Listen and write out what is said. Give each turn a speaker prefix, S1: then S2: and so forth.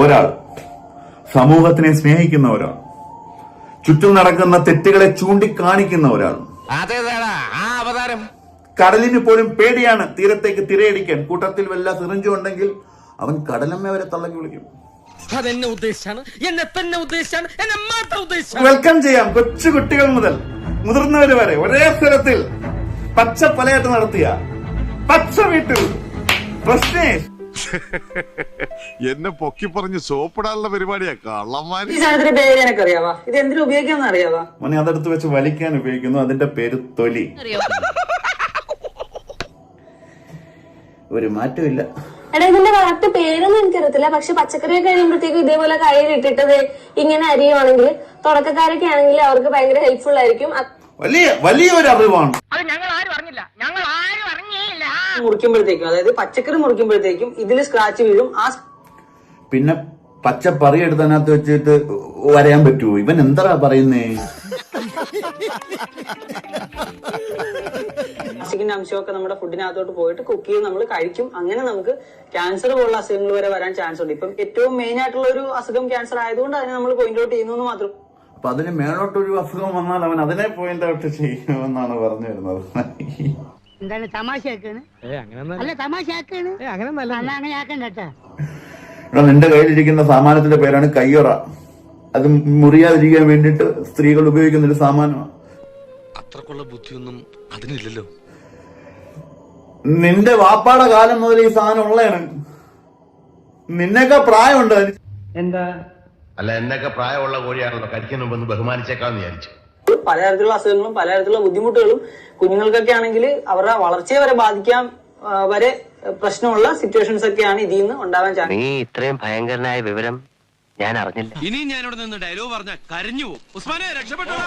S1: ഒരാൾ സമൂഹത്തിനെ സ്നേഹിക്കുന്ന ഒരാൾ, ചുറ്റും നടക്കുന്ന തെറ്റുകളെ ചൂണ്ടിക്കാണിക്കുന്ന ഒരാൾ. കടലിന് പോലും പേടിയാണ് തീരത്തേക്ക് തിരയടിക്കാൻ. കൂട്ടത്തിൽ വല്ല സിറിഞ്ചും ഉണ്ടെങ്കിൽ അവൻ കടലമ്മ വരെ തള്ളക്കി വിളിക്കും. വെൽക്കം ചെയ്യാം കൊച്ചു കുട്ടികൾ മുതൽ മുതിർന്നവര് വരെ ഒരേ സ്ഥലത്തിൽ പച്ച പലയാട്ട് നടത്തിയ പച്ച വീട്ടിൽ പ്രശ്നേഷ്.
S2: എന്നെ പൊക്കി പറഞ്ഞ് സോപ്പിടാനുള്ള പരിപാടിയാ കള്ളന്മാര്.
S3: ഇത് എന്തിനു ഉപയോഗിക്കാന്ന് അറിയാവാ?
S1: മോനെ അതെടുത്ത് വെച്ച് വലിക്കാൻ ഉപയോഗിക്കുന്നു. അതിന്റെ പേര് തൊലി. ഒരു മാറ്റമില്ല.
S4: എടാ ഇതിന്റെ കറക്റ്റ് പേരൊന്നും എനിക്കറിയത്തില്ല. പക്ഷെ പച്ചക്കറി കഴിയുമ്പോഴത്തേക്കും ഇതേപോലെ കയ്യിലിട്ടിട്ടത് ഇങ്ങനെ അരിയുവാണെങ്കിൽ തുടക്കക്കാരൊക്കെ ആണെങ്കിൽ അവർക്ക് ഭയങ്കര ഹെൽപ്ഫുൾ ആയിരിക്കും.
S1: വലിയൊരു അറിവാണ്.
S3: മുറിക്കുമ്പോഴത്തേക്കും, അതായത് പച്ചക്കറി മുറിക്കുമ്പോഴത്തേക്കും ഇതിൽ സ്ക്രാച്ച് വീഴും.
S1: പിന്നെ പച്ച പറി എടുത്തതിനകത്ത് വെച്ചിട്ട് വരയാൻ പറ്റുമോ? ഇവൻ എന്താ പറയുന്നേ?
S3: പ്ലാസ്റ്റിക്കിന്റെ അംശമൊക്കെ നമ്മുടെ ഫുഡിനകത്തോട്ട് പോയിട്ട് കുക്ക് ചെയ്ത് നമ്മൾ കഴിക്കും. അങ്ങനെ നമുക്ക് ക്യാൻസർ പോലുള്ള അസുഖങ്ങൾ വരെ വരാൻ ചാൻസ് ഉണ്ട്. ഇപ്പം ഏറ്റവും മെയിൻ ആയിട്ടുള്ള ഒരു അസുഖം ക്യാൻസർ ആയതുകൊണ്ട് അതിനെ നമ്മൾ പോയിന്റ് ഔട്ട് ചെയ്യുന്നു മാത്രം.
S1: അപ്പൊ അതിന് മേലോട്ടൊരു അസുഖം വന്നാൽ അവൻ അതിനെ പോയിന്റ് ഔട്ട് ചെയ്യുമെന്നാണ് പറഞ്ഞു വരുന്നത്.
S5: എന്താണ് തമാശയാക്കാണ്? അല്ല തമാശയാക്കാണ്, അങ്ങനെ ആക്കണ്ടട്ടാ.
S1: നിന്റെ കയ്യിലിരിക്കുന്ന സാമാനത്തിന്റെ പേരാണ് കയ്യൊറ. അത് മുറിയാതിരിക്കാൻ വേണ്ടിട്ട് സ്ത്രീകൾ ഉപയോഗിക്കുന്ന ഒരു സാമാനമാണ്.
S6: അത്രക്കുള്ള ബുദ്ധിയൊന്നും അതിനില്ലല്ലോ.
S1: നിന്റെ വാപ്പാടെ കാലം മുതൽ ഈ സാധനം ഉള്ളതാണ്. നിന്നൊക്കെ പ്രായമുണ്ട്.
S7: എന്താ
S8: അല്ല, എന്നൊക്കെ പ്രായമുള്ള കോഴിയാണല്ലോ, കഴിക്കാൻ മുമ്പ് ബഹുമാനിച്ചേക്കാന്ന് വിചാരിച്ചു.
S3: പലതരത്തിലുള്ള അസുഖങ്ങളും പലതരത്തിലുള്ള ബുദ്ധിമുട്ടുകളും കുഞ്ഞുങ്ങൾക്കൊക്കെ ആണെങ്കിൽ അവരുടെ വളർച്ചയെ വരെ ബാധിക്കാൻ വരെ പ്രശ്നമുള്ള സിറ്റുവേഷൻസ് ഒക്കെയാണ് ഇതിൽ നിന്ന് ഉണ്ടാവാൻ ചാൻസ്.
S9: നീ ഇത്രയും ഭയങ്കരനായ വിവരം ഞാൻ അറിഞ്ഞില്ല.
S6: ഇനി ഞാനിവിടെ നിന്ന് ഡയലോഗ് പറഞ്ഞ കരഞ്ഞു പോകും. ഉസ്മാനെ രക്ഷപ്പെട്ടോ.